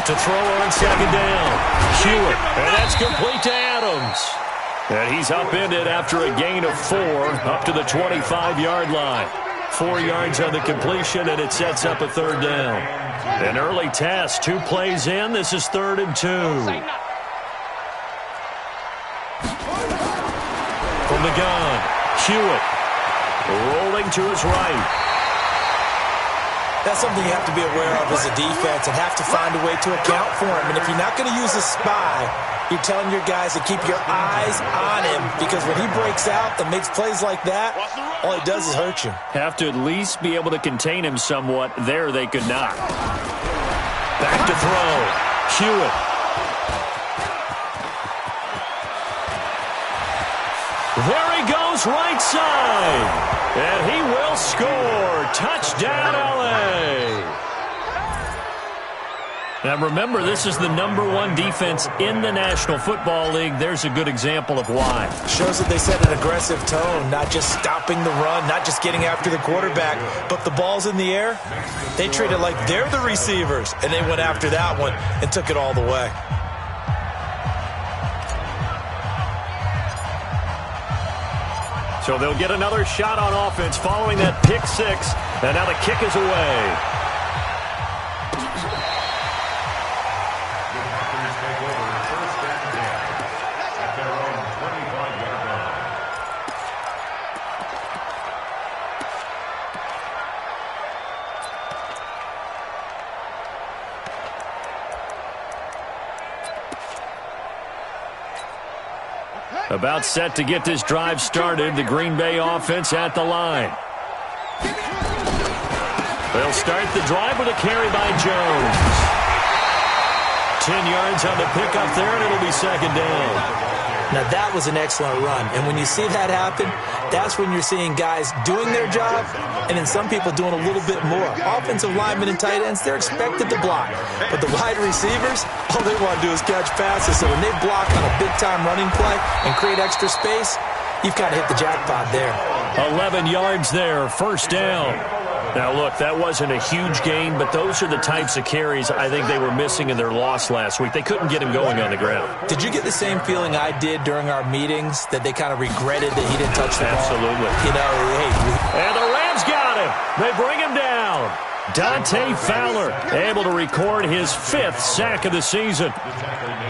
to throw on second down. Hewitt, and that's complete to Adams. And he's upended after a gain of 4 up to the 25-yard line. 4 yards on the completion, and it sets up a third down. An early test, 2 plays in. This is 3rd and 2. From the gun, Hewitt rolling to his right. That's something you have to be aware of as a defense and have to find a way to account for him. And if you're not going to use a spy, you're telling your guys to keep your eyes on him, because when he breaks out and makes plays like that, all he does is hurt you. Have to at least be able to contain him somewhat. There they could not. Back to throw. Hewitt. There he goes, right side. And he will score. Touchdown, L.A. Now remember, this is the #1 defense in the National Football League. There's a good example of why. Shows that they set an aggressive tone, not just stopping the run, not just getting after the quarterback, but the ball's in the air. They treat it like they're the receivers, and they went after that one and took it all the way. So they'll get another shot on offense following that pick 6, and now the kick is away. About set to get this drive started. The Green Bay offense at the line. They'll start the drive with a carry by Jones. 10 yards on the pickup there, and it'll be second down. Now, that was an excellent run. And when you see that happen, that's when you're seeing guys doing their job and then some people doing a little bit more. Offensive linemen and tight ends, they're expected to block. But the wide receivers, all they want to do is catch passes. So when they block on a big-time running play and create extra space, you've kind of hit the jackpot there. 11 yards there, first down. Now, look, that wasn't a huge gain, but those are the types of carries I think they were missing in their loss last week. They couldn't get him going on the ground. Did you get the same feeling I did during our meetings, that they kind of regretted that he didn't touch the ball? Absolutely. You know, hey. And the Rams got him. They bring him down. Dante Fowler able to record his 5th sack of the season.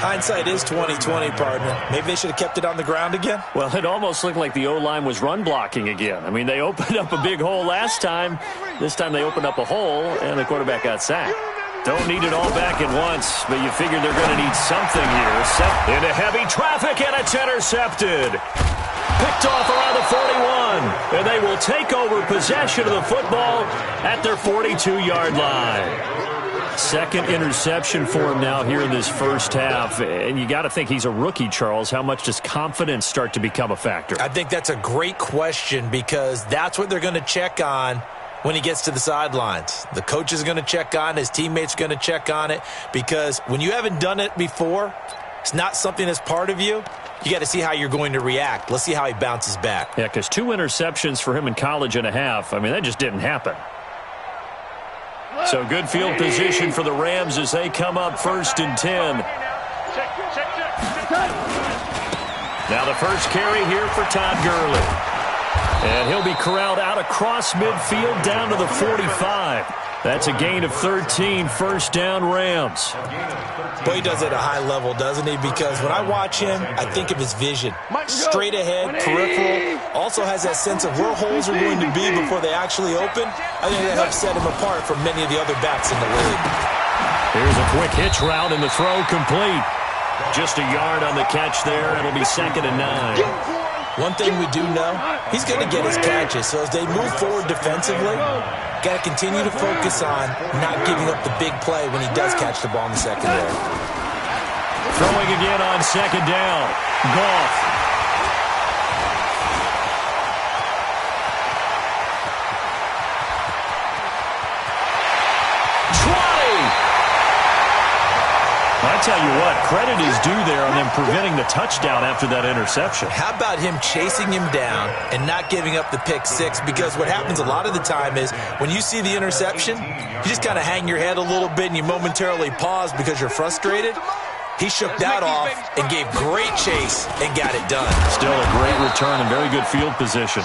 Hindsight is 20/20, partner. Maybe they should have kept it on the ground again. Well, it almost looked like the O-line was run blocking again. I mean, they opened up a big hole last time. This time they opened up a hole, and the quarterback got sacked. Don't need it all back at once, but you figure they're going to need something here. Set into heavy traffic, and it's intercepted. Picked off around the 41, and they will take over possession of the football at their 42-yard line. Second interception for him now here in this first half. And you got to think he's a rookie, Charles. How much does confidence start to become a factor? I think that's a great question, because that's what they're going to check on when he gets to the sidelines. The coach is going to check on it. His teammates are going to check on it, because when you haven't done it before, it's not something that's part of you. You got to see how you're going to react. Let's see how he bounces back. Yeah, because 2 interceptions for him in college and a half. I mean, that just didn't happen. So good field position for the Rams as they come up 1st and 10. Now the first carry here for Todd Gurley. And he'll be corralled out across midfield down to the 45. That's a gain of 13, first down Rams. Boy, he does it at a high level, doesn't he? Because when I watch him, I think of his vision. Straight ahead, peripheral. Also has that sense of where holes are going to be before they actually open. I think that helps set him apart from many of the other backs in the league. Here's a quick hitch route, and the throw complete. Just a yard on the catch there. It'll be 2nd and 9. One thing we do know, he's going to get his catches. So as they move forward defensively, got to continue to focus on not giving up the big play when he does catch the ball in the secondary. Throwing again on 2nd down. Goff. tell you what, credit is due there on them preventing the touchdown after that interception. How about him chasing him down and not giving up the pick six? Because what happens a lot of the time is when you see the interception, you just kind of hang your head a little bit and you momentarily pause because you're frustrated. He shook that off and gave great chase and got it done. Still a great return and very good field position.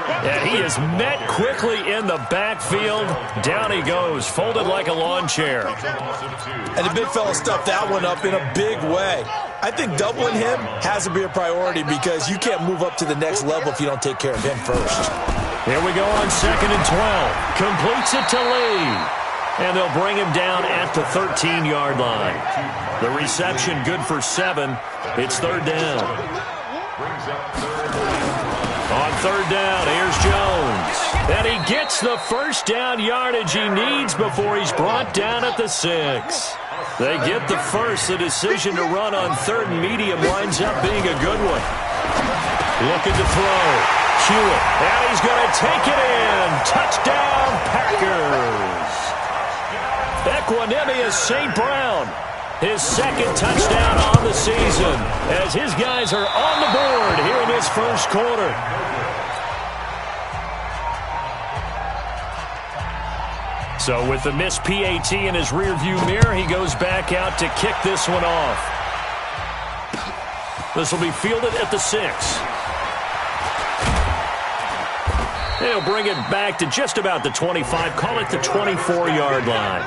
And he is met quickly in the backfield. Down he goes, folded like a lawn chair. And the big fella stuffed that one up in a big way. I think doubling him has to be a priority because you can't move up to the next level if you don't take care of him first. Here we go on 2nd and 12. Completes it to Lee. And they'll bring him down at the 13-yard line. The reception good for 7. It's 3rd down. On 3rd down, here's Jones. And he gets the first down yardage he needs before he's brought down at the 6. They get the first. The decision to run on 3rd and medium winds up being a good one. Looking to throw. Hewitt. And he's going to take it in. Touchdown, Packers. Equanimous St. Brown, his 2nd touchdown on the season as his guys are on the board here in this first quarter. So with the missed PAT in his rearview mirror, he goes back out to kick this one off. This will be fielded at the 6. They'll bring it back to just about the 25, call it the 24-yard line.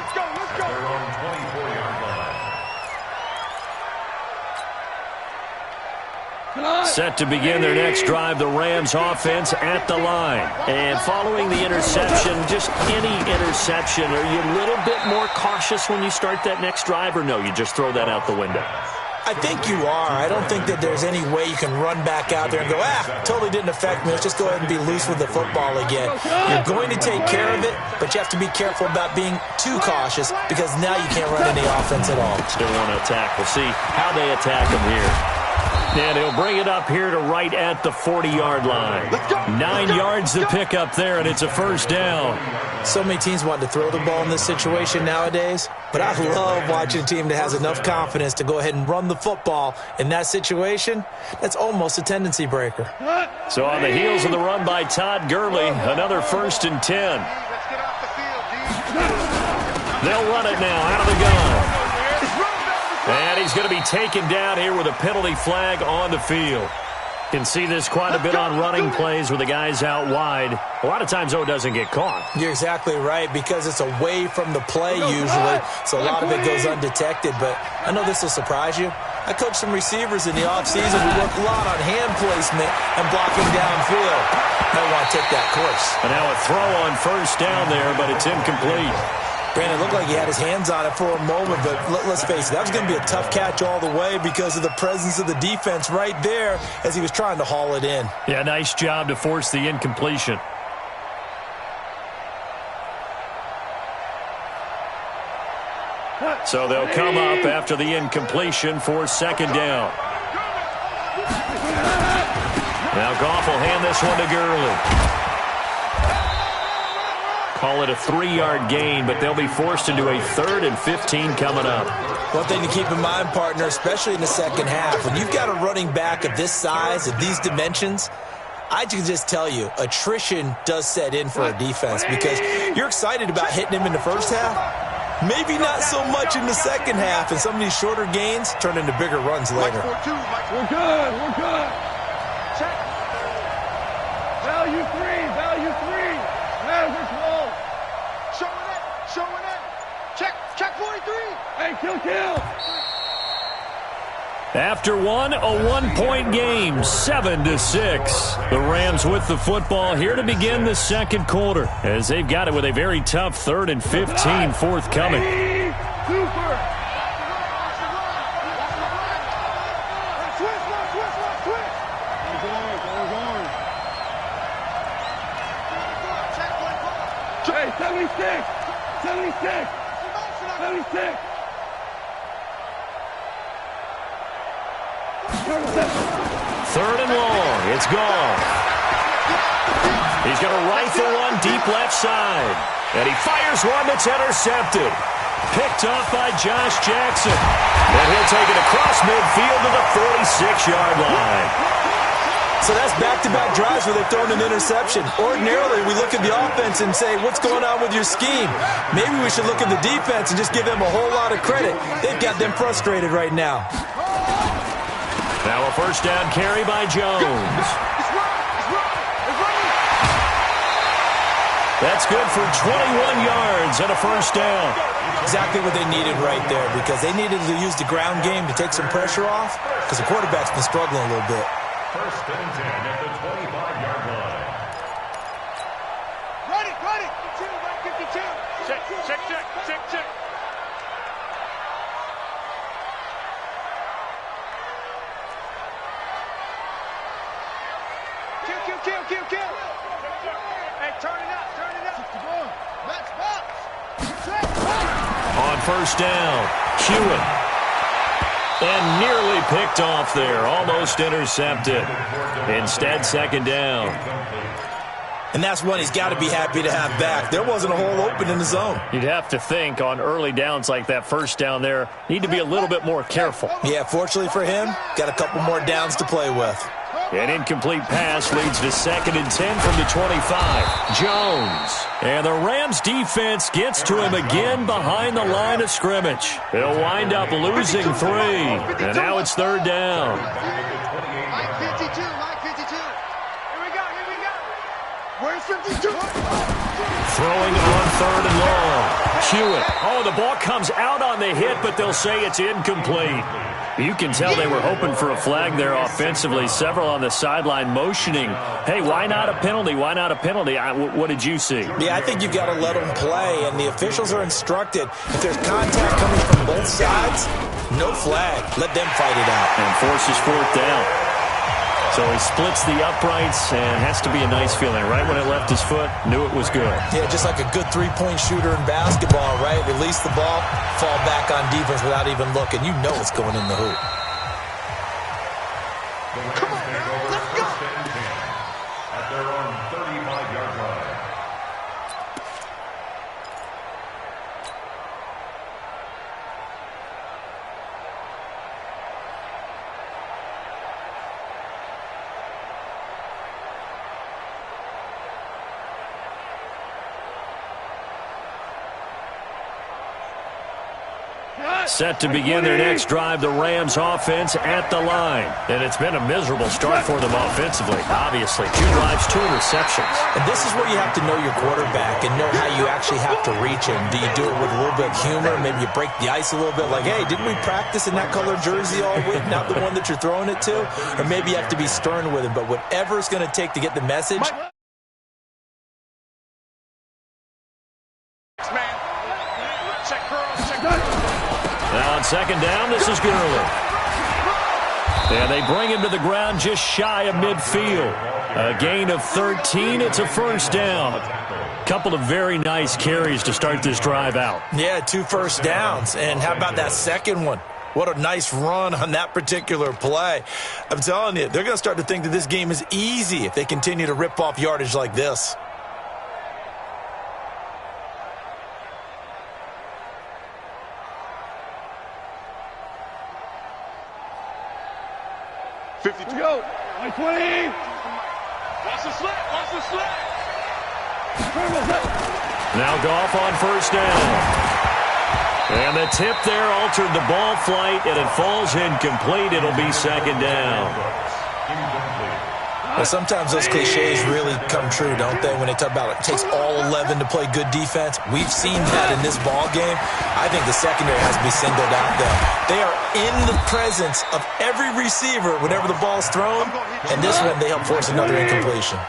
Set to begin their next drive, the Rams offense at the line. And following the interception, just any interception, are you a little bit more cautious when you start that next drive, or no, you just throw that out the window? I think you are. I don't think that there's any way you can run back out there and go, totally didn't affect me. Let's just go ahead and be loose with the football again. You're going to take care of it, but you have to be careful about being too cautious because now you can't run any offense at all. Still want to attack. We'll see how they attack him here. And he'll bring it up here to right at the 40-yard line. 9 yards to pick up there, and it's a first down. So many teams want to throw the ball in this situation nowadays, but I love watching a team that has enough confidence to go ahead and run the football in that situation. That's almost a tendency breaker. So on the heels of the run by Todd Gurley, another 1st and 10. They'll run it now out of the gun. And he's going to be taken down here with a penalty flag on the field. Can see this quite a bit on running plays with the guys out wide. A lot of times, though, it doesn't get caught. You're exactly right, because it's away from the play usually, so a lot of it goes undetected. But I know this will surprise you. I coached some receivers in the offseason. We work a lot on hand placement and blocking downfield. Might want to take that course. And now a throw on first down there, but it's incomplete. Brandon, it looked like he had his hands on it for a moment, but let's face it, that was going to be a tough catch all the way because of the presence of the defense right there as he was trying to haul it in. Yeah, nice job to force the incompletion. So they'll come up after the incompletion for 2nd down. Now Goff will hand this one to Gurley. Call it a 3-yard gain, but they'll be forced into a 3rd and 15 coming up. One thing to keep in mind, partner, especially in the second half, when you've got a running back of this size, of these dimensions, I can just tell you, attrition does set in for a defense because you're excited about hitting him in the first half. Maybe not so much in the second half, and some of these shorter gains turn into bigger runs later. We're good. Check. Value 3. Average roll. Showing it. Check 43. Hey, kill. After one, a 1-point game, 7-6. The Rams with the football here to begin the second quarter as they've got it with a very tough 3rd and 15 forthcoming. Super. Hey, 76. 3rd and long. It's gone. He's going to rifle one deep left side. And he fires one that's intercepted. Picked off by Josh Jackson. And he'll take it across midfield to the 46-yard line. So that's back-to-back drives where they've thrown an interception. Ordinarily, we look at the offense and say, what's going on with your scheme? Maybe we should look at the defense and just give them a whole lot of credit. They've got them frustrated right now. Now a first down carry by Jones. That's good for 21 yards and a first down. Exactly what they needed right there, because they needed to use the ground game to take some pressure off, because the quarterback's been struggling a little bit. First and 10 at the 25-yard line. Ready. 52. Check. Kill. Hey, turn it up. Let's box. On first down, Hewitt. And nearly picked off there. Almost intercepted. Instead, second down. And that's one he's got to be happy to have back. There wasn't a hole open in the zone. You'd have to think on early downs like that first down there, need to be a little bit more careful. Yeah, fortunately for him, got a couple more downs to play with. An incomplete pass leads to 2nd and 10 from the 25. Jones. And the Rams defense gets to him again behind the line of scrimmage. They'll wind up losing 3. And now it's third down. Mike 52. Here we go. Where's 52? Throwing on 3rd and long. Hewitt. Oh, the ball comes out on the hit, but they'll say it's incomplete. You can tell they were hoping for a flag there offensively. Several on the sideline motioning, hey, why not a penalty? What did you see? Yeah, I think you've got to let them play, and the officials are instructed, if there's contact coming from both sides, no flag. Let them fight it out. And forces 4th down. So he splits the uprights, and has to be a nice feeling. Right when it left his foot, knew it was good. Yeah, just like a good three-point shooter in basketball, right? Release the ball, fall back on defense without even looking. You know it's going in the hoop. Come on, let's go. At their own 35-yard line. Set to begin their next drive, the Rams offense at the line. And it's been a miserable start for them offensively. Obviously, 2 drives, 2 interceptions. And this is where you have to know your quarterback and know how you actually have to reach him. Do you do it with a little bit of humor? Maybe you break the ice a little bit, like, hey, didn't we practice in that color jersey all week, not the one that you're throwing it to? Or maybe you have to be stern with him. But whatever it's going to take to get the message. Now on second down, this is Gurley. And they bring him to the ground just shy of midfield. A gain of 13. It's a first down. Couple of very nice carries to start this drive out. Yeah, 2 first downs. And how about that second one? What a nice run on that particular play. I'm telling you, they're going to start to think that this game is easy if they continue to rip off yardage like this. Go. 20. Watch the slip. Now Goff on first down. And the tip there altered the ball flight, and it falls incomplete. It'll be second down. Well, sometimes those cliches really come true, don't they? When they talk about it takes all 11 to play good defense. We've seen that in this ball game. I think the secondary has to be singled out, though. They are in the presence of every receiver whenever the ball's thrown, and this one they help force another incompletion.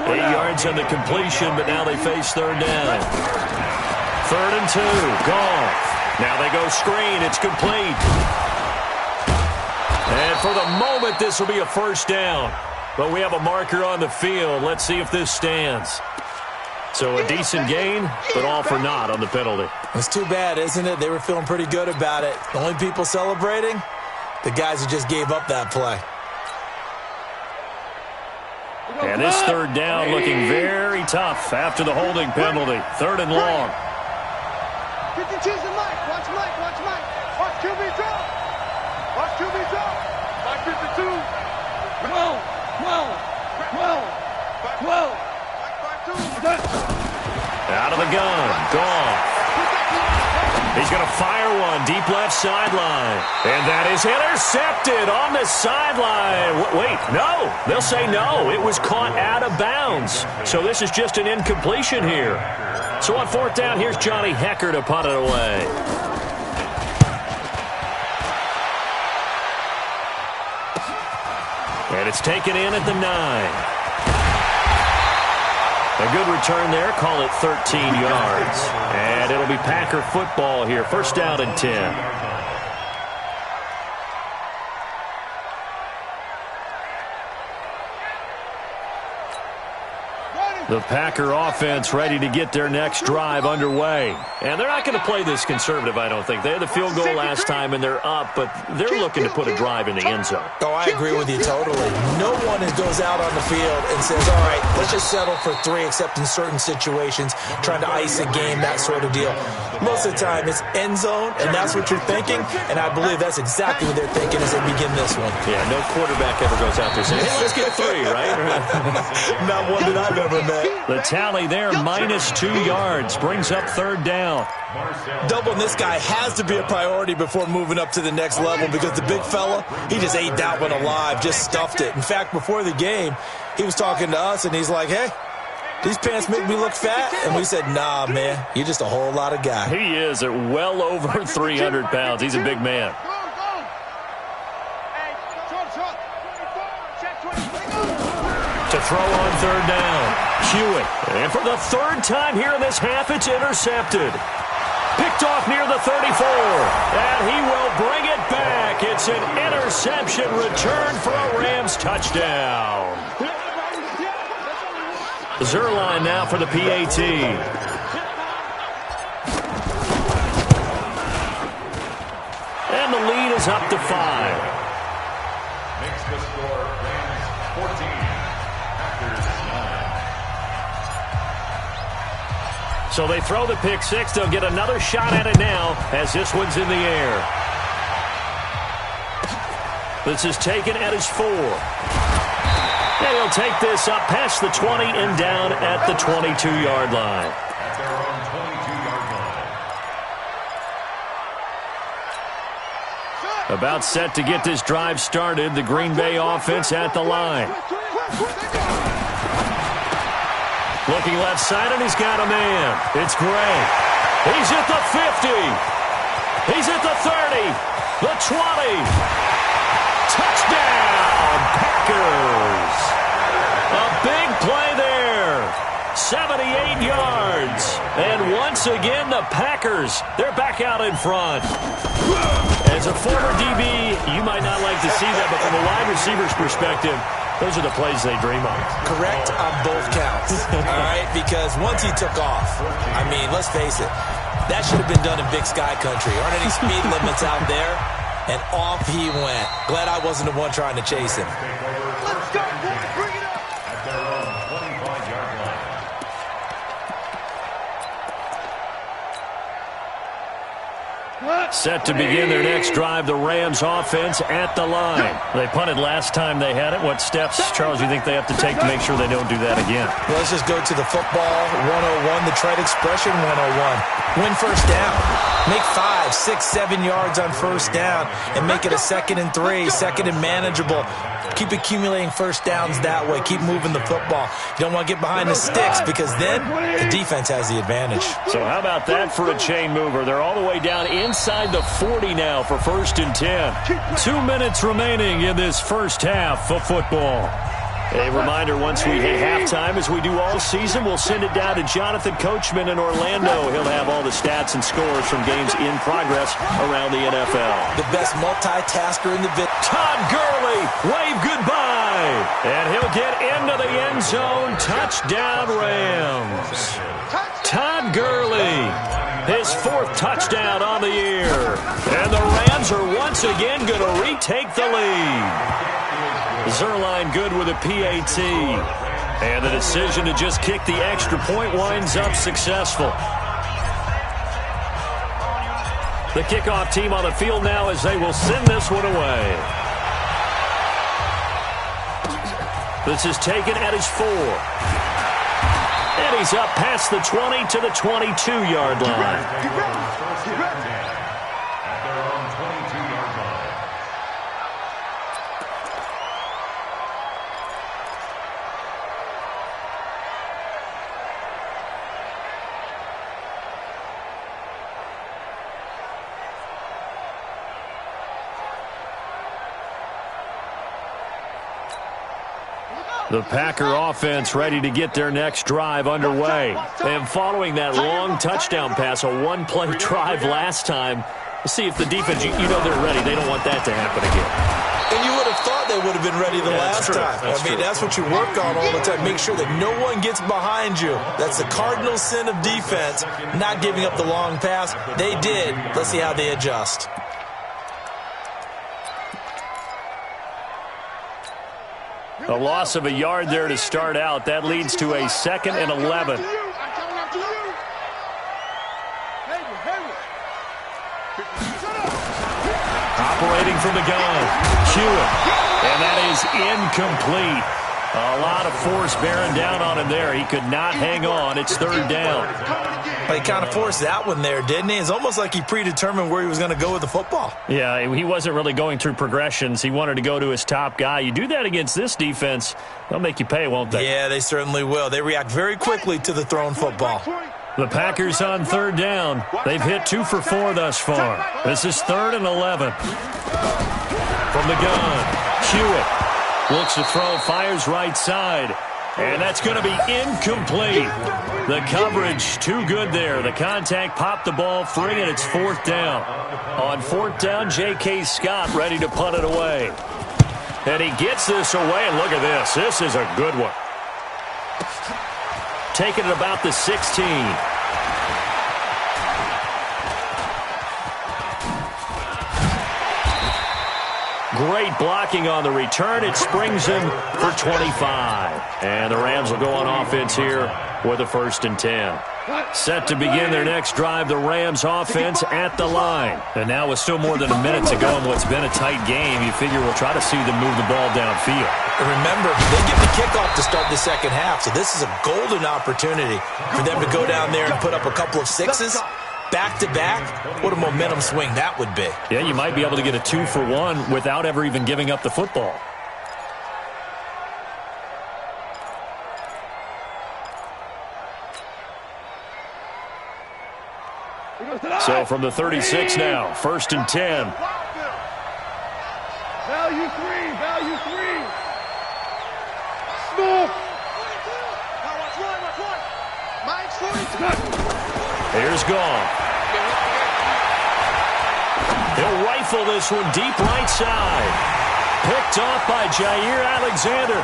8 yards on the completion, but now they face third down. 3rd and 2. Goff. Now they go screen. It's complete. And for the moment, this will be a first down. But we have a marker on the field. Let's see if this stands. So a decent gain, but all for naught on the penalty. It's too bad, isn't it? They were feeling pretty good about it. The only people celebrating, the guys who just gave up that play. And this third down looking very tough after the holding penalty. Third and long. 52's the Mike. Watch Mike. Watch Mike. Watch QB drop. Watch QB drop. Mike 52. 12. 12. 12. 12. Mike 52. Out of the gun. Gone. He's going to fire one deep left sideline. And that is intercepted on the sideline. Wait, no. They'll say no. It was caught out of bounds. So this is just an incompletion here. So on fourth down, here's Johnny Hecker to punt it away. And it's taken in at the 9. A good return there. Call it 13 yards. And it'll be Packer football here. First down and 10. The Packer offense ready to get their next drive underway. And they're not going to play this conservative, I don't think. They had the field goal last time, and they're up, but they're looking to put a drive in the end zone. Oh, I agree with you totally. No one goes out on the field and says, all right, let's just settle for 3, except in certain situations, trying to ice a game, that sort of deal. Most of the time, it's end zone, and that's what you're thinking, and I believe that's exactly what they're thinking as they begin this one. Yeah, no quarterback ever goes out there saying, hey, let's get 3, right? Not one that I've ever met. The tally there, -2 yards, brings up third down. Doubling this guy has to be a priority before moving up to the next level because the big fella, he just ate that one alive, just stuffed it. In fact, before the game, he was talking to us, and he's like, hey, these pants make me look fat? And we said, nah, man, you're just a whole lot of guy. He is at well over 300 pounds. He's a big man. To throw on third down, Hewitt. And for the third time here in this half, it's intercepted. Picked off near the 34. And he will bring it back. It's an interception return for a Rams touchdown. Zerline now for the PAT. And the lead is up to 5. Makes the score Rams 14, Packers 9. So they throw the pick six. They'll get another shot at it now as this one's in the air. This is taken at his 4. And he'll take this up past the 20 and down at the 22-yard line. At their own 22-yard line. About set to get this drive started. The Green Bay offense at the line. Looking left side, and he's got a man. It's Gray. He's at the 50. He's at the 30. The 20. Touchdown, Packers. A big play there. 78 yards. And once again, the Packers, they're back out in front. As a former DB, you might not like to see that, but from a wide receiver's perspective, those are the plays they dream of. Correct on both counts, all right? Because once he took off, I mean, let's face it, that should have been done in Big Sky Country. Aren't any speed limits out there? And off he went. Glad I wasn't the one trying to chase him. Let's go, boys. Bring it up. At their own 25-yard line. Set to begin their next drive, the Rams offense at the line. They punted last time they had it. What steps, Charles, do you think they have to take to make sure they don't do that again? Well, let's just go to the football 101, the trade expression 101. Win first down. Make 5, 6, 7 yards on first down and make it a 2nd and 3, 2nd and manageable. Keep accumulating first downs that way. Keep moving the football. You don't want to get behind the sticks because then the defense has the advantage. So how about that for a chain mover? They're all the way down inside the 40 now for 1st and 10. 2 minutes remaining in this first half of football. A reminder, once we hit halftime, as we do all season, we'll send it down to Jonathan Coachman in Orlando. He'll have all the stats and scores from games in progress around the NFL. The best multitasker in the business. Todd Gurley, wave goodbye. And he'll get into the end zone. Touchdown, Rams. Todd Gurley, his 4th touchdown on the year. And the Rams are once again going to retake the lead. Zerline good with a PAT. And the decision to just kick the extra point winds up successful. The kickoff team on the field now as they will send this one away. This is taken at his 4. And he's up past the 20 to the 22-yard line. Get ready. At their own 22-yard line. The Packer offense ready to get their next drive underway. And following that long touchdown pass, a one-play drive last time, let's see if the defense, you know they're ready. They don't want that to happen again. And you would have thought they would have been ready the last time. That's what you work on all the time. Make sure that no one gets behind you. That's the cardinal sin of defense, not giving up the long pass. They did. Let's see how they adjust. A loss of a yard there to start out. That leads to a 2nd and 11. Operating from the gun, Hewitt. And that is incomplete. A lot of force bearing down on him there. He could not hang on. It's 3rd down. But he kind of forced that one there, didn't he? It's almost like he predetermined where he was going to go with the football. Yeah, he wasn't really going through progressions. He wanted to go to his top guy. You do that against this defense, they'll make you pay, won't they? Yeah, they certainly will. They react very quickly to the thrown football. The Packers on 3rd down. They've hit 2 for 4 thus far. This is 3rd and 11. From the gun, Hewitt looks to throw, fires right side. And that's going to be incomplete. The coverage too good there. The contact popped the ball free, and it's 4th down. On 4th down, J.K. Scott ready to punt it away. And he gets this away, and look at this. This is a good one. Taking it about the 16. Great blocking on the return. It springs him for 25. And the Rams will go on offense here with a 1st and 10. Set to begin their next drive, the Rams offense at the line. And now with still more than a minute to go in what's been a tight game, you figure we'll try to see them move the ball downfield. And remember, they get the kickoff to start the second half, so this is a golden opportunity for them to go down there and put up a couple of 6s. Back-to-back, what a momentum swing that would be. Yeah, you might be able to get a 2 for 1 without ever even giving up the football. So from the 36 now, 1st and 10. Value 3. Small. Here's Gone. He'll rifle this one deep right side. Picked off by Jair Alexander.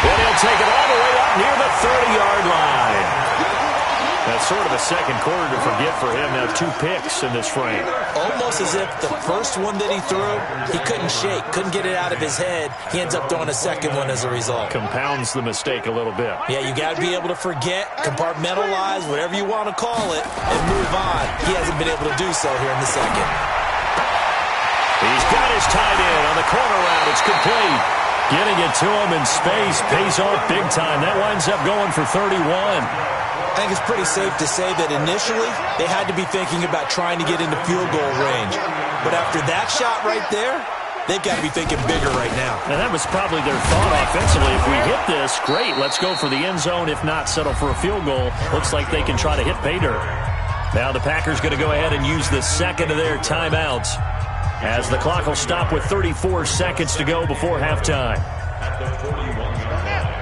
And he'll take it all the way up near the 30-yard line. That's sort of a second quarter to forget for him. Now 2 picks in this frame. Almost as if the first one that he threw, he couldn't shake, couldn't get it out of his head. He ends up throwing a second one as a result. Compounds the mistake a little bit. Yeah, you got to be able to forget, compartmentalize, whatever you want to call it, and move on. He hasn't been able to do so here in the second. He's got his tight end on the corner route. It's complete. Getting it to him in space pays off big time. That winds up going for 31. I think it's pretty safe to say that initially they had to be thinking about trying to get into field goal range. But after that shot right there, they've got to be thinking bigger right now. And that was probably their thought offensively. If we hit this, great, let's go for the end zone. If not, settle for a field goal. Looks like they can try to hit pay dirt. Now the Packers going to go ahead and use the second of their timeouts as the clock will stop with 34 seconds to go before halftime. At the 41-yard line.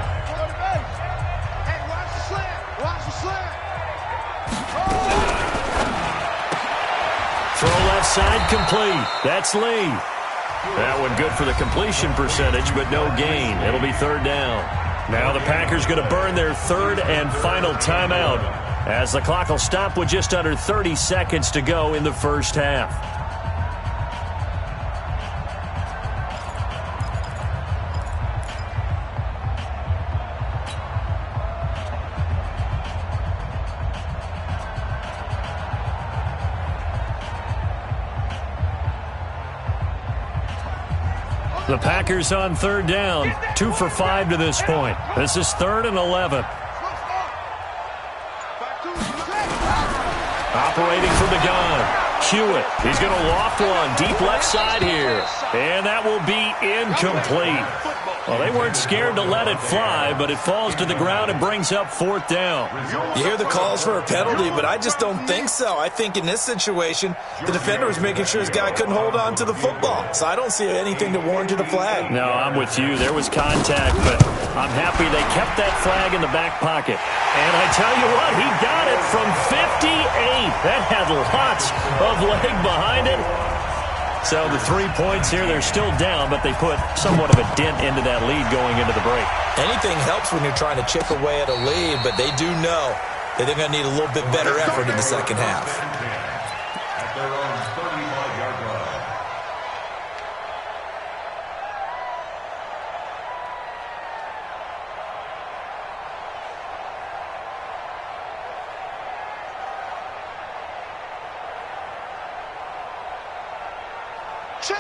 Throw left side complete. That's Lee. That one good for the completion percentage, but no gain. It'll be 3rd down. Now the Packers going to burn their 3rd and final timeout as the clock will stop with just under 30 seconds to go in the first half. The Packers on third down, 2 for 5 to this point. This is 3rd and 11. Operating from the gun. Hewitt, he's going to loft one deep left side here. And that will be incomplete. Well, they weren't scared to let it fly, but it falls to the ground and brings up 4th down. You hear the calls for a penalty, but I just don't think so. I think in this situation, the defender was making sure his guy couldn't hold on to the football. So I don't see anything that warranted a flag. No, I'm with you. There was contact, but I'm happy they kept that flag in the back pocket. And I tell you what, he got it from 58. That had lots of leg behind it. So the 3 points here, they're still down, but they put somewhat of a dent into that lead going into the break. Anything helps when you're trying to chip away at a lead, but they do know that they're going to need a little bit better effort in the second half. At their own 35-yard line.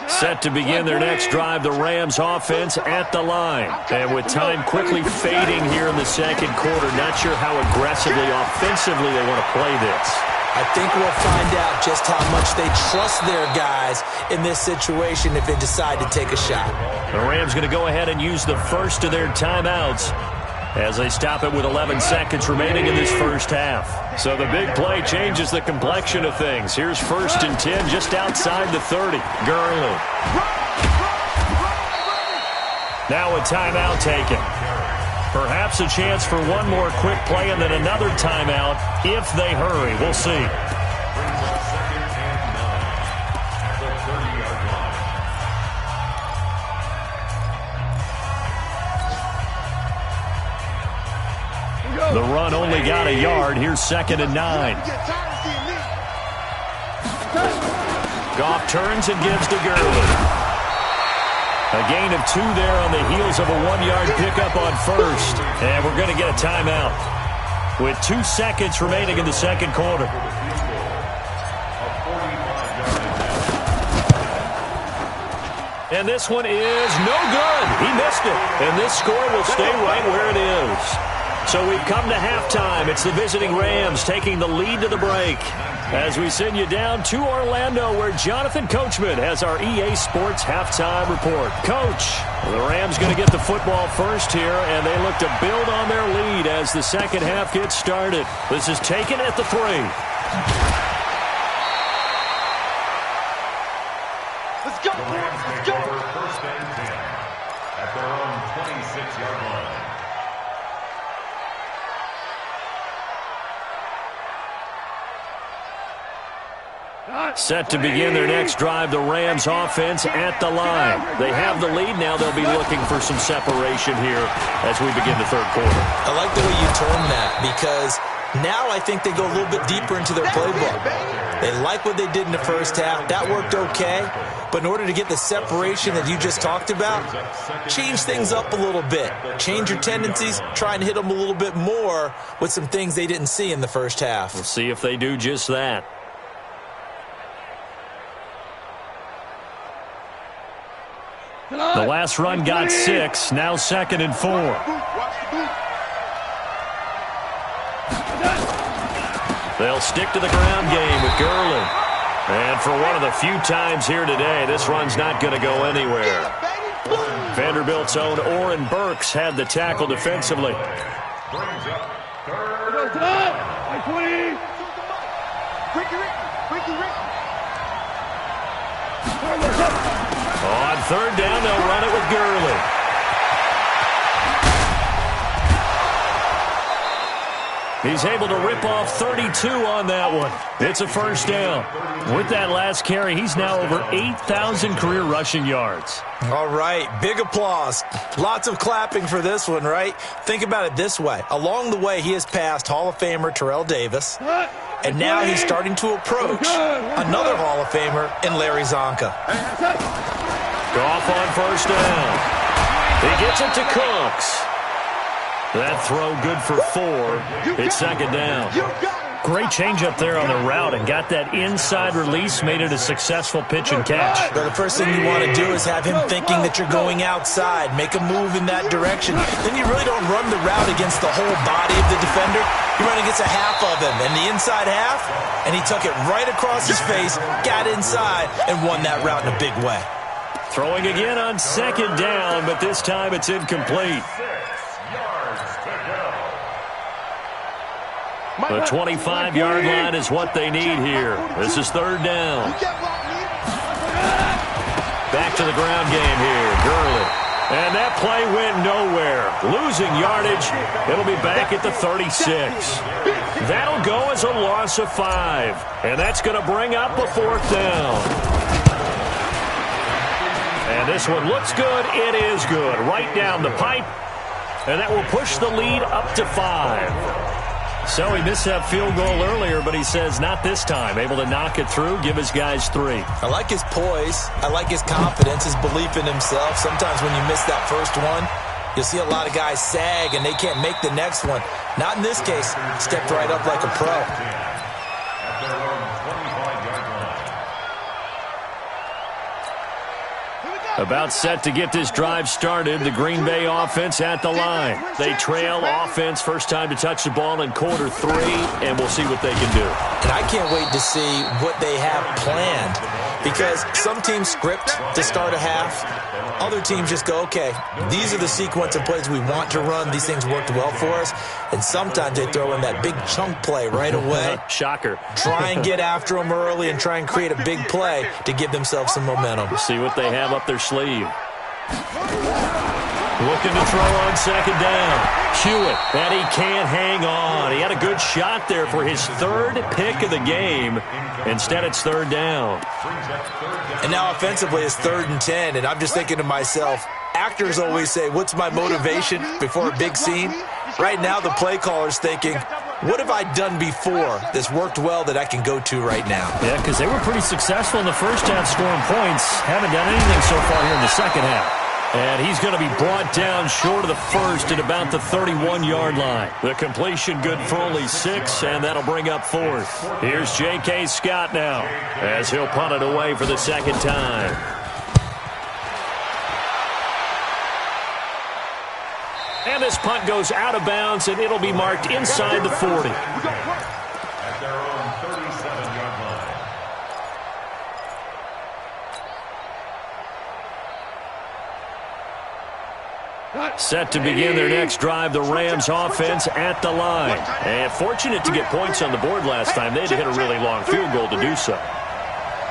Set to begin their next drive, the Rams offense at the line. And with time quickly fading here in the second quarter, not sure how aggressively, offensively they want to play this. I think we'll find out just how much they trust their guys in this situation if they decide to take a shot. The Rams going to go ahead and use the first of their timeouts as they stop it with 11 seconds remaining in this first half. So the big play changes the complexion of things. Here's 1st and 10 just outside the 30. Gurley. Now a timeout taken. Perhaps a chance for one more quick play and then another timeout if they hurry. We'll see. Brings up 2nd and 9 at the 30-yard line. The run only got a yard. Here's 2nd and 9. Goff turns and gives to Gurley. A gain of 2 there on the heels of a 1-yard pickup on 1st. And we're going to get a timeout with 2 seconds remaining in the second quarter. And this one is no good. He missed it. And this score will stay right where it is. So we've come to halftime. It's the visiting Rams taking the lead to the break. As we send you down to Orlando, where Jonathan Coachman has our EA Sports halftime report. Coach, the Rams going to get the football first here, and they look to build on their lead as the second half gets started. This is taken at the 3. Let's go. The Rams Let's take go. over 1st and 10 at their own 26-yard line. Set to begin their next drive, the Rams offense at the line. They have the lead. Now they'll be looking for some separation here as we begin the third quarter. I like the way you term that because now I think they go a little bit deeper into their playbook. They like what they did in the first half. That worked okay. But in order to get the separation that you just talked about, change things up a little bit. Change your tendencies. Try and hit them a little bit more with some things they didn't see in the first half. We'll see if they do just that. The last run got 6. Now 2nd and 4. They'll stick to the ground game with Gurley. And for one of the few times here today, this run's not going to go anywhere. Vanderbilt's own Oren Burks had the tackle defensively. Brings up 3rd and 20. On 3rd down, they'll run it with Gurley. He's able to rip off 32 on that one. It's a 1st down. With that last carry, he's now over 8,000 career rushing yards. All right, big applause. Lots of clapping for this one, right? Think about it this way. Along the way, he has passed Hall of Famer Terrell Davis, and now he's starting to approach another Hall of Famer in Larry Zonka. Goff on 1st down. He gets it to Cooks. That throw good for 4. It's 2nd down. Great change up there on the route and got that inside release, made it a successful pitch and catch. Well, the first thing you want to do is have him thinking that you're going outside, make a move in that direction. Then you really don't run the route against the whole body of the defender. You run against a half of him, and the inside half, and he took it right across his face, got inside, and won that route in a big way. Throwing again on second down, but this time it's incomplete. The 25-yard line is what they need here. This is third down. Back to the ground game here. Gurley. And that play went nowhere. Losing yardage. It'll be back at the 36. That'll go as a loss of 5. And that's going to bring up a fourth down. And this one looks good. It is good. Right down the pipe. And that will push the lead up to 5. So he missed that field goal earlier, but he says not this time. Able to knock it through, give his guys 3. I like his poise. I like his confidence, his belief in himself. Sometimes when you miss that first one, you'll see a lot of guys sag and they can't make the next one. Not in this case. Stepped right up like a pro. About set to get this drive started. The Green Bay offense at the line. They trail offense, first time to touch the ball in quarter 3, and we'll see what they can do. And I can't wait to see what they have planned, because some teams script to start a half. Other teams just go, okay, these are the sequence of plays we want to run. These things worked well for us. And sometimes they throw in that big chunk play right away. Shocker. Try and get after them early and try and create a big play to give themselves some momentum. See what they have up their sleeve. Looking to throw on second down. Hewitt, and he can't hang on. He had a good shot there for his 3rd pick of the game. Instead, it's third down. And now offensively, it's 3rd and 10. And I'm just thinking to myself, actors always say, what's my motivation before a big scene? Right now, the play caller's thinking, what have I done before that's worked well that I can go to right now? Yeah, because they were pretty successful in the first half scoring points. Haven't done anything so far here in the second half. And he's going to be brought down short of the first at about the 31-yard line. The completion good for only 6, and that'll bring up 4th. Here's J.K. Scott now as he'll punt it away for the second time. And this punt goes out of bounds, and it'll be marked inside the 40. At their own 37-yard line. Set to begin their next drive, the Rams offense at the line. And fortunate to get points on the board last time. They had to hit a really long field goal to do so.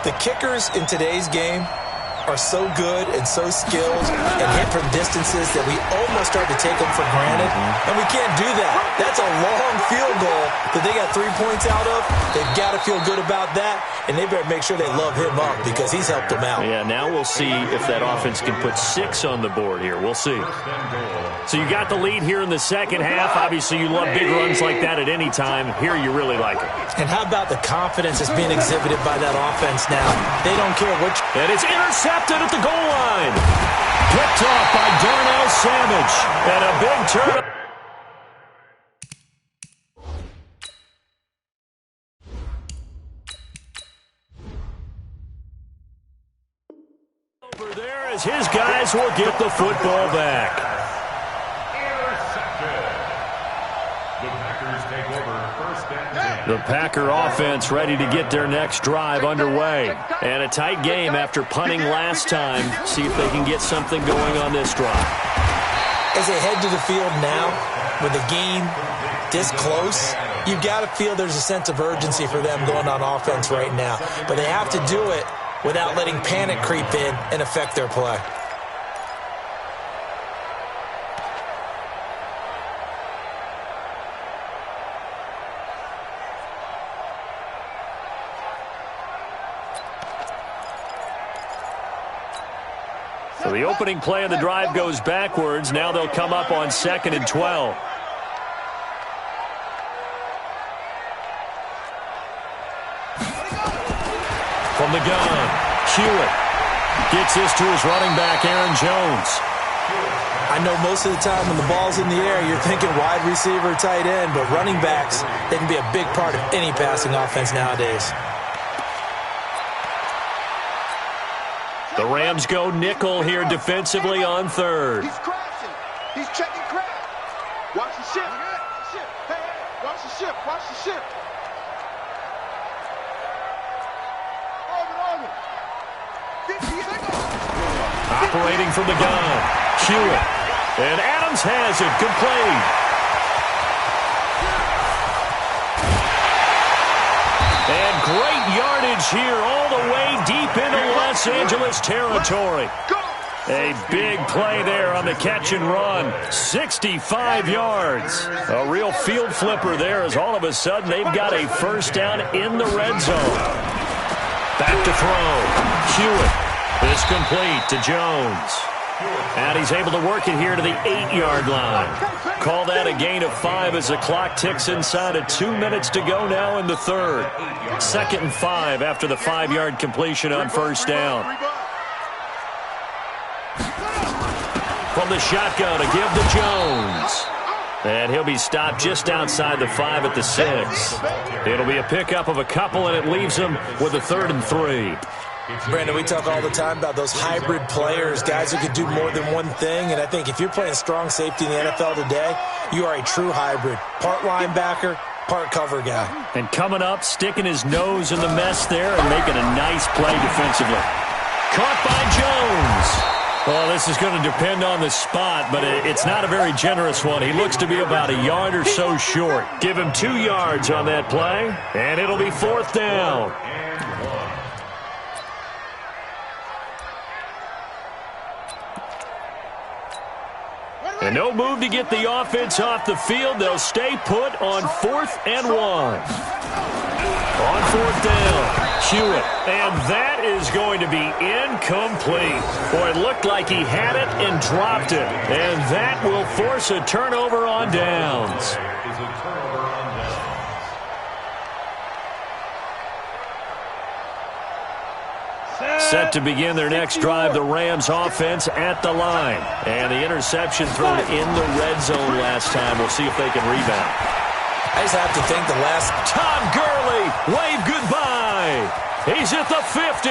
The kickers in today's game are so good and so skilled and hit from distances that we almost start to take them for granted. And we can't do that. That's a long field goal that they got 3 points out of. They've got to feel good about that, and they better make sure they love him up because he's helped them out. Yeah, now we'll see if that offense can put 6 on the board here. We'll see. So you got the lead here in the second half. Obviously, you love big runs like that at any time. Here you really like it. And how about the confidence that's being exhibited by that offense now? They don't care which. And it's intercepted at the goal line. Picked off by Darnell Savage. And a big turn. Over there as his guys will get the football back. The Packers take over first and 10. The Packer offense ready to get their next drive underway. And a tight game after punting last time. See if they can get something going on this drive. As they head to the field now, with the game this close, you've got to feel there's a sense of urgency for them going on offense right now. But they have to do it without letting panic creep in and affect their play. So the opening play of the drive goes backwards. Now they'll come up on 2nd and 12. From the gun, Hewitt gets this to his running back, Aaron Jones. I know most of the time when the ball's in the air, you're thinking wide receiver, tight end, but running backs, they can be a big part of any passing offense nowadays. The Rams go nickel here defensively on third. He's crashing. He's checking crash. Watch the ship. Hey, watch the ship. Watch the ship. Operating from the gun. Hewitt. And Adams has it. Complete. And great yardage here all the way deep into Los Angeles territory. A big play there on the catch and run. 65 yards. A real field flipper there as all of a sudden they've got a first down in the red zone. Back to throw. Hewitt is complete to Jones. And he's able to work it here to the 8-yard line. Call that a gain of 5 as the clock ticks inside of 2 minutes to go now in the third. 2nd and 5 after the 5-yard completion on first down. From the shotgun to give to Jones. And he'll be stopped just outside the 5 at the 6. It'll be a pickup of a couple, and it leaves him with a 3rd and 3. Brandon, we talk all the time about those hybrid players, guys who can do more than one thing, and I think if you're playing strong safety in the NFL today, you are a true hybrid. Part linebacker, part cover guy. And coming up, sticking his nose in the mess there and making a nice play defensively. Caught by Jones. Well, this is going to depend on the spot, but it's not a very generous one. He looks to be about a yard or so short. Give him 2 yards on that play, and it'll be 4th down. And no move to get the offense off the field. They'll stay put on 4th and 1. On 4th down, Hewitt. And that is going to be incomplete. Boy, it looked like he had it and dropped it. And that will force a turnover on downs. Set to begin their next drive, the Rams offense at the line. And the interception thrown in the red zone last time. We'll see if they can rebound. I just have to think the last... Todd Gurley, wave goodbye. He's at the 50,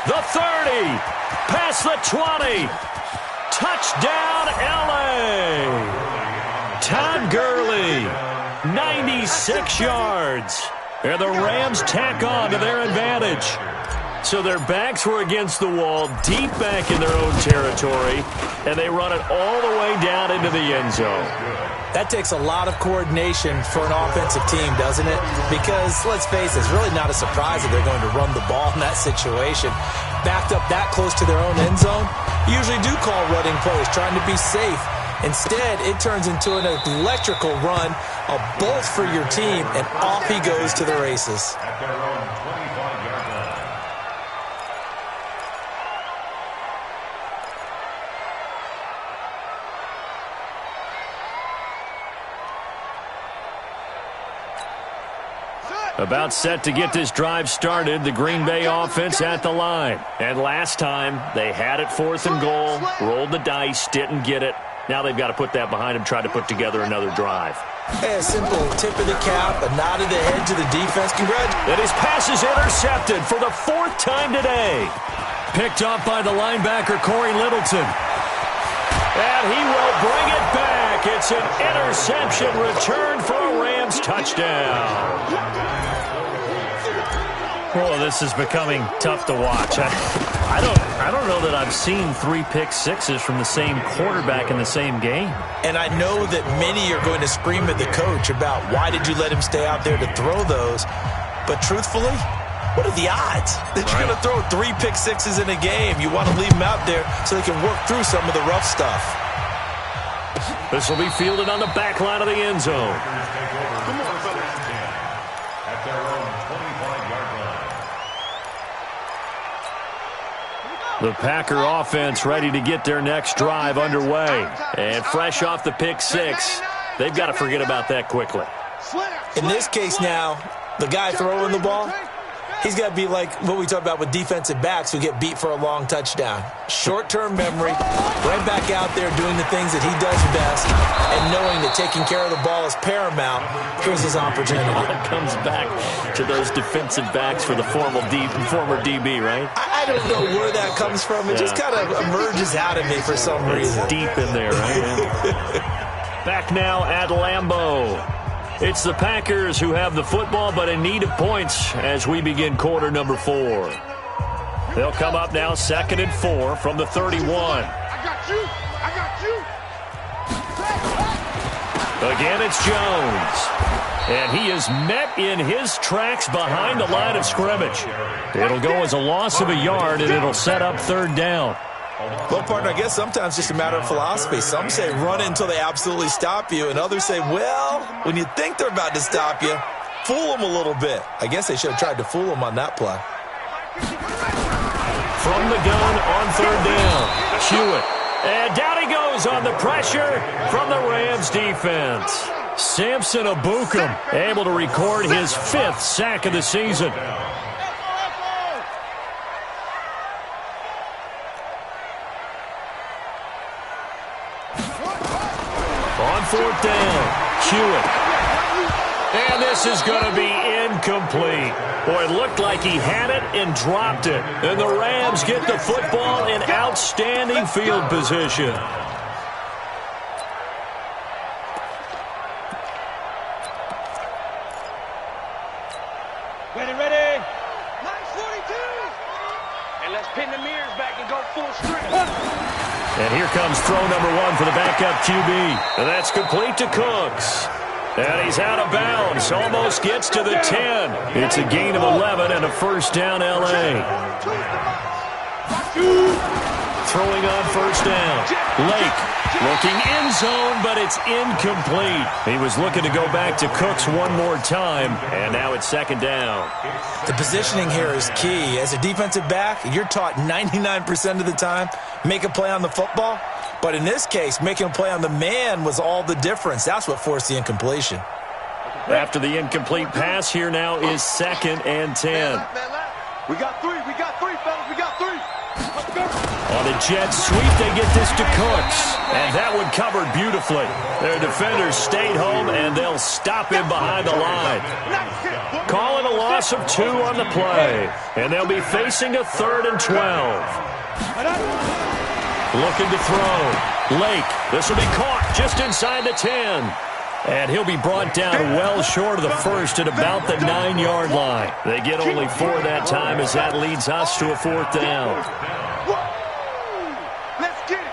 the 30, past the 20. Touchdown, L.A. Todd Gurley, 96 yards. And the Rams tack on to their advantage. So their backs were against the wall, deep back in their own territory, and they run it all the way down into the end zone. That takes a lot of coordination for an offensive team, doesn't it? Because, let's face it, it's really not a surprise that they're going to run the ball in that situation. Backed up that close to their own end zone, you usually do call running plays, trying to be safe. Instead, it turns into an electrical run, a bolt for your team, and off he goes to the races. At their own 25-yard line. About set to get this drive started, the Green Bay offense at the line. And last time, they had it 4th and goal, rolled the dice, didn't get it. Now they've got to put that behind them, try to put together another drive. A simple tip of the cap, a nod of the head to the defense. Congratulations. And his pass is intercepted for the 4th time today. Picked off by the linebacker, Corey Littleton. And he will bring it back. It's an interception return for a Rams touchdown. Oh, this is becoming tough to watch. I don't know that I've seen 3 pick-sixes from the same quarterback in the same game. And I know that many are going to scream at the coach about why did you let him stay out there to throw those. But truthfully, what are the odds that you're going to throw 3 pick-sixes in a game? You want to leave them out there so they can work through some of the rough stuff. This will be fielded on the back line of the end zone. At their own 25-yard line. The Packer offense ready to get their next drive underway. And fresh off the pick-6, they've got to forget about that quickly. In this case now, the guy throwing the ball, He's got to be like what we talk about with defensive backs who get beat for a long touchdown. Short-term memory, right back out there doing the things that he does best, and knowing that taking care of the ball is paramount. Here's his opportunity. It comes back to those defensive backs for the former DB, right? I don't know where that comes from. It just kind of emerges out of me for some reason. It's deep in there, right? Back now at Lambeau. It's the Packers who have the football, but in need of points as we begin quarter number 4. They'll come up now 2nd and 4 from the 31. I got you. I got you. Again, it's Jones. And he is met in his tracks behind the line of scrimmage. It'll go as a loss of a yard, and it'll set up 3rd down. Well, partner, I guess sometimes just a matter of philosophy. Some say run until they absolutely stop you, and others say, well, when you think they're about to stop you, fool them a little bit. I guess they should have tried to fool them on that play. From the gun on 3rd down, Hewitt. And down he goes on the pressure from the Rams defense. Samson Abukum able to record his 5th sack of the season. On 4th down, Hewitt. And this is going to be incomplete. Boy, it looked like he had it and dropped it. And the Rams get the football in outstanding field position. Ready. 9:42. And let's pin the mirrors back and go full strength. And here comes throw number 1 for the backup QB. And that's complete to Cooks. And he's out of bounds. Almost gets to the 10. It's a gain of 11 and a 1st down L.A. Throwing on 1st down. Lake looking in zone, but it's incomplete. He was looking to go back to Cooks one more time, and now it's 2nd down. The positioning here is key. As a defensive back, you're taught 99% of the time, make a play on the football. But in this case, making a play on the man was all the difference. That's what forced the incompletion. After the incomplete pass, here now is 2nd and 10. We got 3, fellas. We got 3. Let's go. On a jet sweep, they get this to Cooks. And that one covered beautifully. Their defenders stayed home, and they'll stop him behind the line. Calling a loss of 2 on the play. And they'll be facing a 3rd and 12. Looking to throw. Lake. This will be caught just inside the 10. And he'll be brought down well short of the 1st at about the 9-yard line. They get only 4 that time as that leads us to a 4th down. Let's get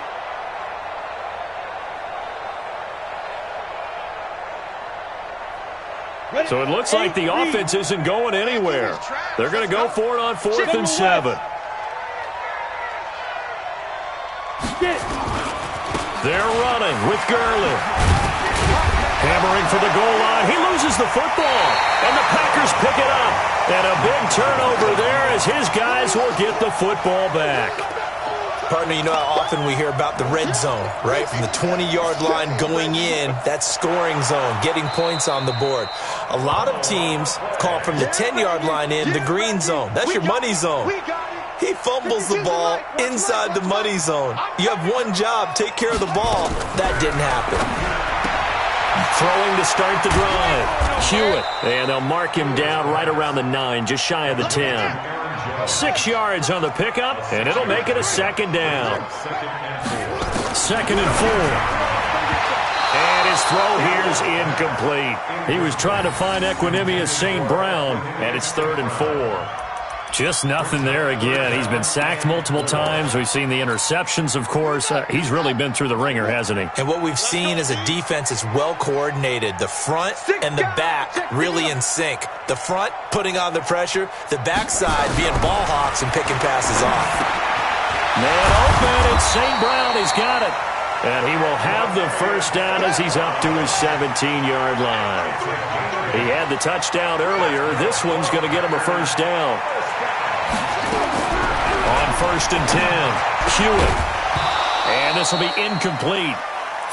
it. So it looks like the offense isn't going anywhere. They're going to go for it on 4th and 7. They're running with Gurley. Hammering for the goal line. He loses the football. And the Packers pick it up. And a big turnover there as his guys will get the football back. Partner, you know how often we hear about the red zone, right? From the 20-yard line going in, that's scoring zone, getting points on the board. A lot of teams call from the 10-yard line in the green zone. That's your money zone. He fumbles the ball inside the money zone. You have one job, take care of the ball. That didn't happen. Throwing to start the drive. Hewitt. And they'll mark him down right around the 9, just shy of the 10. 6 yards on the pickup, and it'll make it a 2nd down. 2nd and 4. And his throw here is incomplete. He was trying to find Equanimous St. Brown, and it's 3rd and 4. Just nothing there again. He's been sacked multiple times. We've seen the interceptions, of course. He's really been through the ringer, hasn't he? And what we've seen is a defense that's well coordinated. The front and the back really in sync. The front putting on the pressure, the backside being ball hawks and picking passes off. Man open, it's St. Brown. He's got it. And he will have the 1st down as he's up to his 17-yard line. He had the touchdown earlier. This one's going to get him a 1st down. On 1st and 10, Hewitt. And this will be incomplete.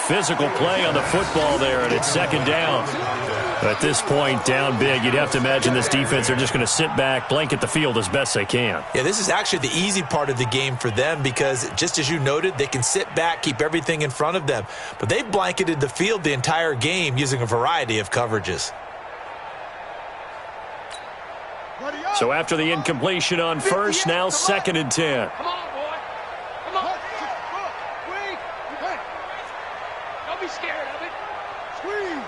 Physical play on the football there, and it's 2nd down. At this point, down big, you'd have to imagine this defense are just going to sit back, blanket the field as best they can. Yeah, this is actually the easy part of the game for them because, just as you noted, they can sit back, keep everything in front of them. But they've blanketed the field the entire game using a variety of coverages. So after the incompletion on first, now 2nd and 10. Come on, boy. Come on. Don't be scared of it. Squeeze.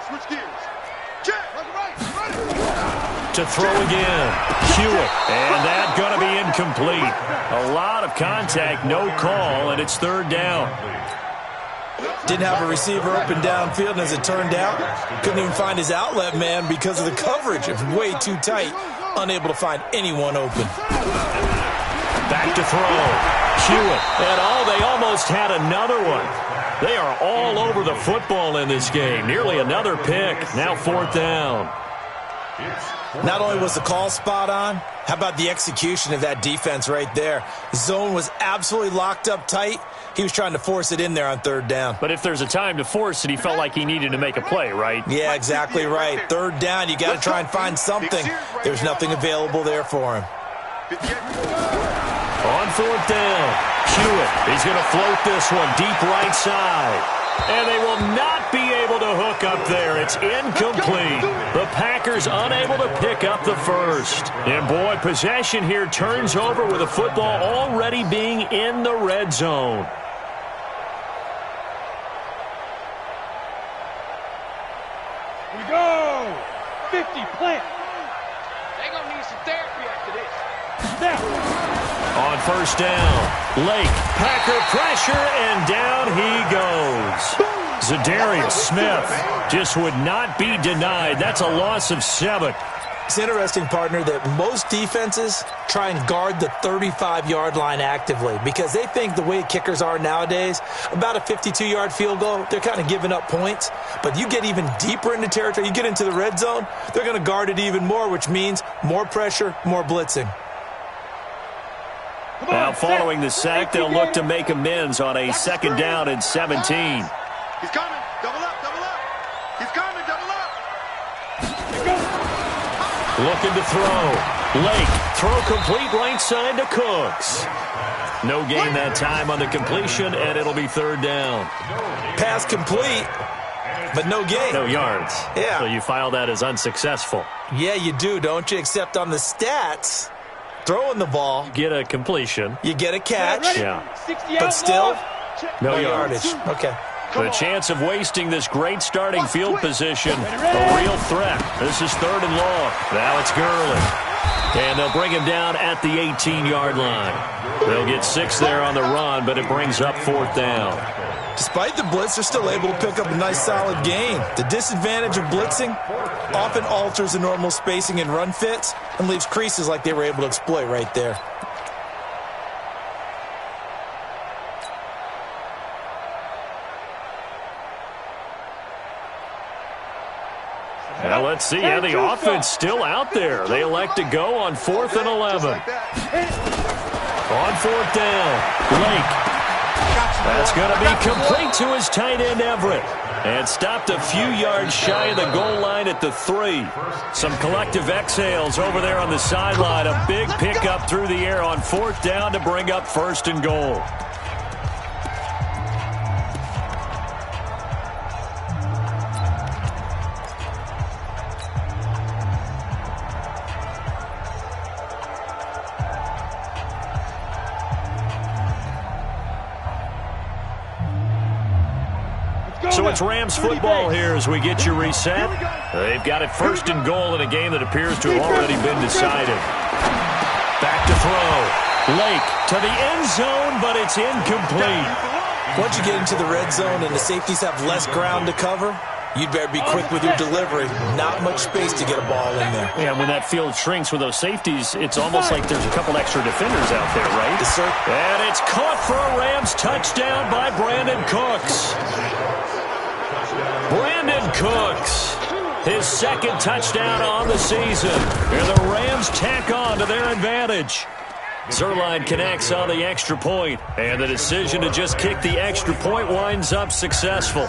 Switch gears. Check. Right. To throw again. Hewitt. And that's going to be incomplete. A lot of contact, no call, and it's 3rd down. Didn't have a receiver open downfield, and as it turned out, couldn't even find his outlet man because of the coverage. It was way too tight, unable to find anyone open. Back to throw. Hewitt. And they almost had another one. They are all over the football in this game. Nearly another pick. Now 4th down. Not only was the call spot on, how about the execution of that defense right there? The zone was absolutely locked up tight. He was trying to force it in there on 3rd down. But if there's a time to force it, he felt like he needed to make a play, right? Yeah, exactly right. 3rd down, you got to try and find something. There's nothing available there for him. On 4th down, Hewitt. He's going to float this one deep right side. And they will not be able to hook up there. It's incomplete. The Packers unable to pick up the first. And, boy, possession here turns over with the football already being in the red zone. Here we go. 50, plant. They're going to need some therapy after this. Snap. On 1st down, Lake, Packer pressure, and down he goes. Zadarius Smith just would not be denied. That's a loss of 7. It's interesting, partner, that most defenses try and guard the 35-yard line actively because they think the way kickers are nowadays, about a 52-yard field goal, they're kind of giving up points. But you get even deeper into territory, you get into the red zone, they're going to guard it even more, which means more pressure, more blitzing. Now, following the sack, they'll look to make amends on a 2nd down and 17. He's coming. Double up. He's coming. Double up. Looking to throw. Lake, throw complete right side to Cooks. No gain that time on the completion, and it'll be 3rd down. Pass complete, but no gain. No yards. Yeah. So you file that as unsuccessful. Yeah, you do, don't you? Except on the stats, throwing the ball, Get a completion. you get a catch, Yeah. but still, No yardage. Okay. The chance of wasting this great starting field position, a real threat. This is 3rd and long. Now it's Gurley. And they'll bring him down at the 18-yard line. They'll get 6 there on the run, but it brings up 4th down. Despite the blitz, they're still able to pick up a nice solid gain. The disadvantage of blitzing often alters the normal spacing and run fits and leaves creases like they were able to exploit right there. Now let's see. Yeah, the offense still out there. They elect to go on 4th and 11. On 4th down, Lake. That's going to be complete to his tight end, Everett. And stopped a few yards shy of the goal line at the 3. Some collective exhales over there on the sideline. A big pickup through the air on 4th down to bring up 1st and goal. So it's Rams football here as we get you reset. They've got it 1st and goal in a game that appears to have already been decided. Back to throw. Lake to the end zone, but it's incomplete. Once you get into the red zone and the safeties have less ground to cover, you'd better be quick with your delivery. Not much space to get a ball in there. Yeah, when that field shrinks with those safeties, it's almost like there's a couple extra defenders out there, right? Yes, sir. And it's caught for a Rams touchdown by Brandon Cooks. Brandon Cooks, his 2nd touchdown on the season. And the Rams tack on to their advantage. Zerline connects on the extra point, and the decision to just kick the extra point winds up successful.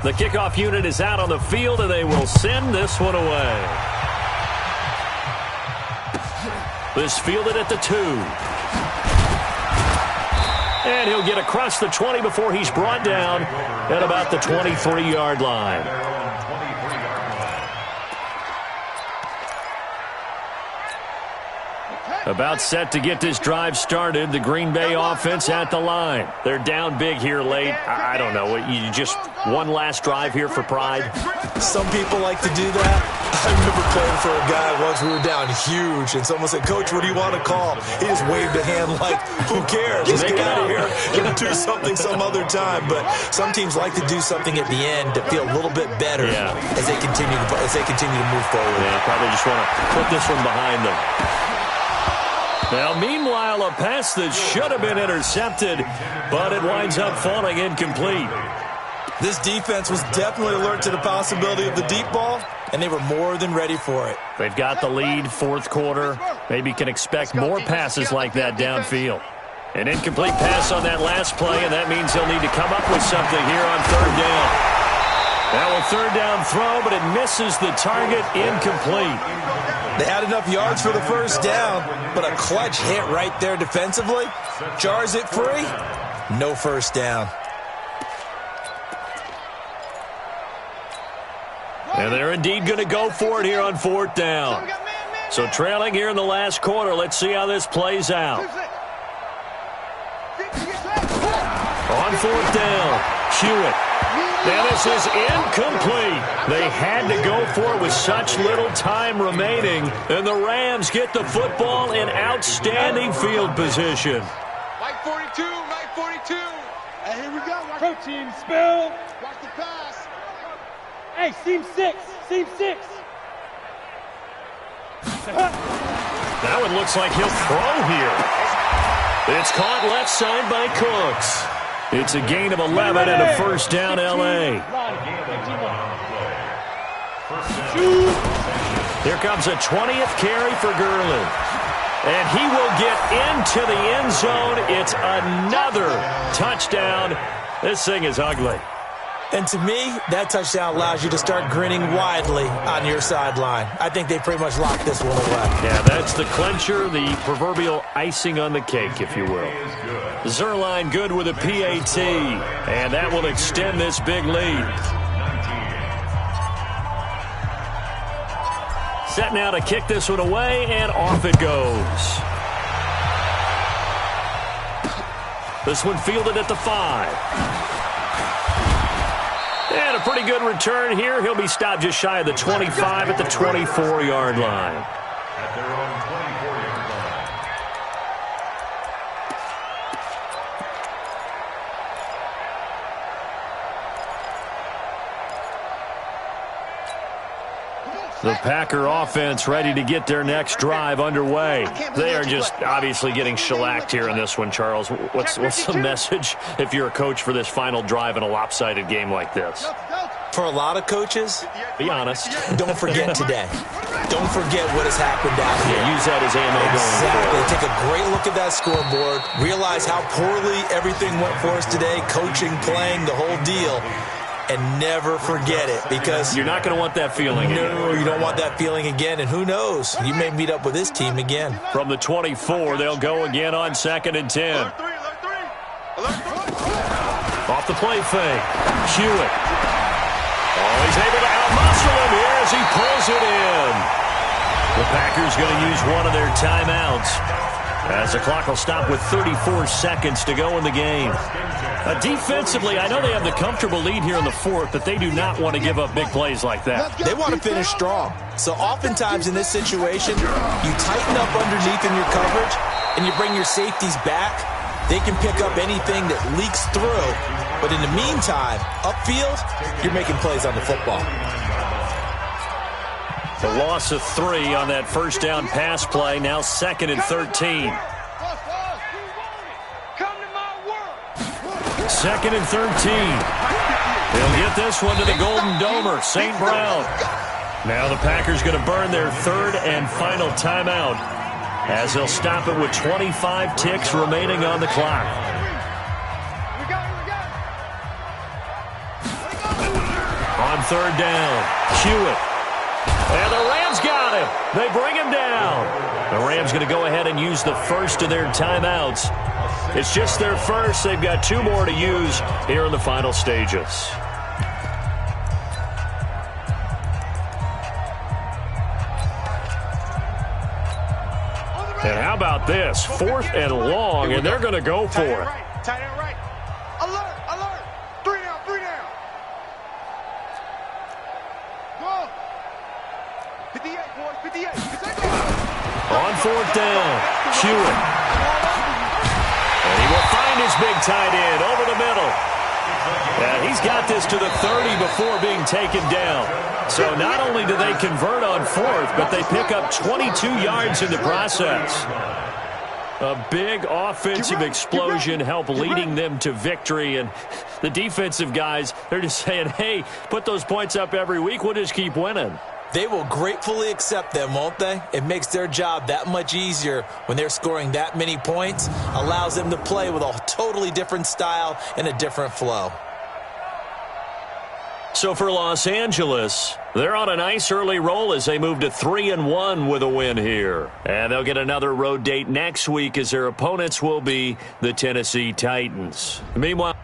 The kickoff unit is out on the field, and they will send this one away. This fielded at the 2. And he'll get across the 20 before he's brought down at about the 23-yard line. About set to get this drive started. The Green Bay offense at the line. They're down big here late. I don't know. You just one last drive here for pride? Some people like to do that. I remember playing for a guy once. We were down huge, and someone said, "Coach, what do you want to call?" He just waved a hand like, "Who cares? Let's get out of here and do something some other time." But some teams like to do something at the end to feel a little bit better as they continue to move forward. Yeah, probably just want to put this one behind them. Now, meanwhile, a pass that should have been intercepted, but it winds up falling incomplete. This defense was definitely alert to the possibility of the deep ball, and they were more than ready for it. They've got the lead, fourth quarter. Maybe can expect more passes like that downfield. An incomplete pass on that last play, and that means he'll need to come up with something here on third down. Now a third down throw, but it misses the target, incomplete. They had enough yards for the first down, but a clutch hit right there defensively. Jars it free. No first down. And they're indeed going to go for it here on fourth down. So trailing here in the last quarter. Let's see how this plays out. On fourth down, Hewitt. Now this is incomplete. They had to go for it with such little time remaining. And the Rams get the football in outstanding field position. Right 42, right 42. Hey, here we go. Pro team, spill. Watch the pass. Hey, seam 6, seam 6. Now it looks like he'll throw here. It's caught left side by Cooks. It's a gain of 11 and a first down, L.A. Here comes a 20th carry for Gurley. And he will get into the end zone. It's another touchdown. This thing is ugly. And to me, that touchdown allows you to start grinning widely on your sideline. I think they pretty much locked this one away. Yeah, that's the clincher, the proverbial icing on the cake, if you will. Zerline good with a PAT, and that will extend this big lead. Set now to kick this one away, and off it goes. This one fielded at the 5. And a pretty good return here. He'll be stopped just shy of the 25 at the 24-yard line. At their own 24-yard line. The Packer offense ready to get their next drive underway. They are just obviously getting shellacked here in this one, Charles. What's the message if you're a coach for this final drive in a lopsided game like this? For a lot of coaches, be honest. Don't forget today. Don't forget what has happened down here. Use that as ammo Exactly. going forward. Take a great look at that scoreboard. Realize how poorly everything went for us today. Coaching, playing, the whole deal. And never forget it, because you're not going to want that feeling again. No, you don't want that feeling again. And who knows? You may meet up with this team again. From the 24, they'll go again on 2nd and 10. Off the play fake. Hewitt. Oh, he's able to outmuscle him here as he pulls it in. The Packers going to use one of their timeouts as the clock will stop with 34 seconds to go in the game. Defensively, I know they have the comfortable lead here in the fourth, but they do not want to give up big plays like that. They want to finish strong. So oftentimes in this situation, you tighten up underneath in your coverage, and you bring your safeties back. They can pick up anything that leaks through. But in the meantime, upfield, you're making plays on the football. The loss of 3 on that first down pass play, now 2nd and 13. 2nd and 13. They'll get this one to the Golden Domer, St. Brown. Now the Packers going to burn their third and final timeout as they'll stop it with 25 ticks remaining on the clock. third down. Hewitt. And the Rams got him. They bring him down. The Rams going to go ahead and use the first of their timeouts. It's just their first. They've got 2 more to use here in the final stages. And how about this? 4th and long, and they're going to go for it. Tight end right. Alert, alert. 3 down, 3 down. Go. 58, boys, 58. On 4th down, Hewitt. And he will find his big tight end over the middle. And he's got this to the 30 before being taken down. So not only do they convert on 4th, but they pick up 22 yards in the process. A big offensive explosion helped leading them to victory. And the defensive guys, they're just saying, hey, put those points up every week. We'll just keep winning. They will gratefully accept them, won't they? It makes their job that much easier when they're scoring that many points. Allows them to play with a totally different style and a different flow. So for Los Angeles, they're on a nice early roll as they move to 3-1 with a win here. And they'll get another road date next week as their opponents will be the Tennessee Titans. Meanwhile,